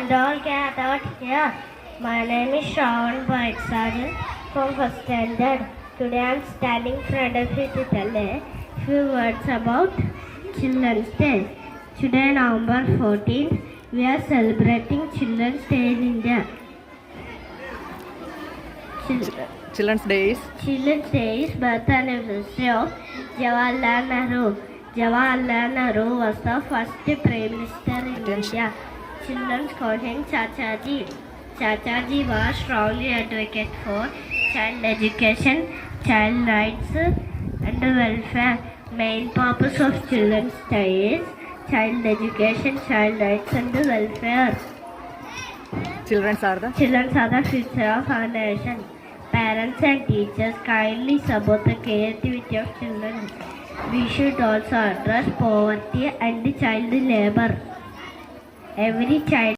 and all gathered here. My name is Shravan Bhaitsarjan from first standard. Today I am standing in front of you to tell a few words about Children's Day. Today, November 14th, we are celebrating Children's Day in India. Children's Day is birth anniversary of Jawaharlal Nehru. Jawaharlal Nehru was the first Prime Minister in India. Children called him Chachaji. Chachaji was strongly advocate for child education, child rights and welfare. Main purpose of Children's Day is child education, child rights and welfare. Children are the future of our nation. Parents and teachers kindly support the creativity of children. We should also address poverty and child labor. Every child